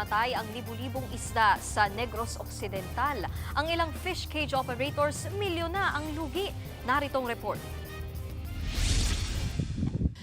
namatay ang libu-libong isda sa Negros Occidental. Ang ilang fish cage operators, milyon na ang lugi. Naritong report.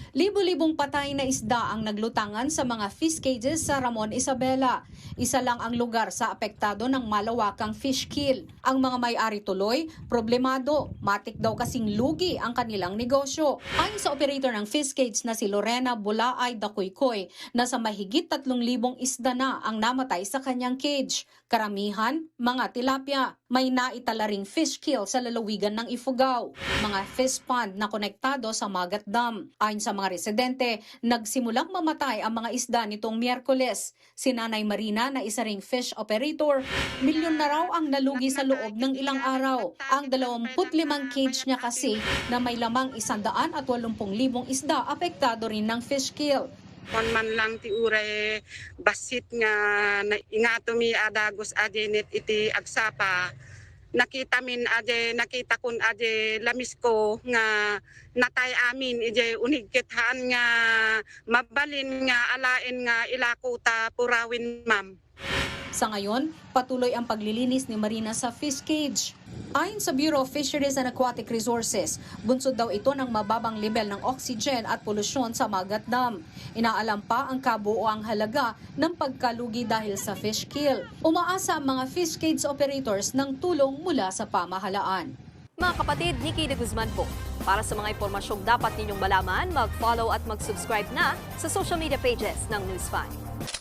Libu-libong patay na isda ang naglutangan sa mga fish cages sa Ramon Isabela. Isa lang ang lugar sa apektado ng malawakang fish kill. Ang mga may-ari tuloy, problemado. Matik daw kasing lugi ang kanilang negosyo. Ayon sa operator ng fish cage na si Lorena Bulaay Dakuykoy, nasa mahigit 3,000 isda na ang namatay sa kanyang cage. Karamihan, mga tilapia. May naitala ring fish kill sa lalawigan ng Ifugao. Mga fish pond na konektado sa Magat Dam. Ayon sa mga residente, nagsimulang mamatay ang mga isda nitong Miyerkules. Si Nanay Marina na isa ring fish operator, milyon na raw ang nalugi sa loob ng ilang araw. Ang 25 cage niya kasi na may lamang 180,000 isda apektado rin ng fish kill. Kon man lang ti uray basit nga na ingato mi adagos ajenit iti agsapa. Nakita kun aje lamis ko nga natay amin ije unigkithaan nga mabalin nga alain nga ilakuta purawin ma'am. Sa ngayon, patuloy ang paglilinis ni Marina sa fish cage. Ayon sa Bureau of Fisheries and Aquatic Resources, bunsod daw ito ng mababang level ng oxygen at polusyon sa Magat Dam. Inaalam pa ang kabuoang halaga ng pagkalugi dahil sa fish kill. Umaasa ang mga fish cage operators ng tulong mula sa pamahalaan. Mga kapatid, Nikki de Guzman po. Para sa mga impormasyong dapat ninyong malaman, mag-follow at mag-subscribe na sa social media pages ng News 5.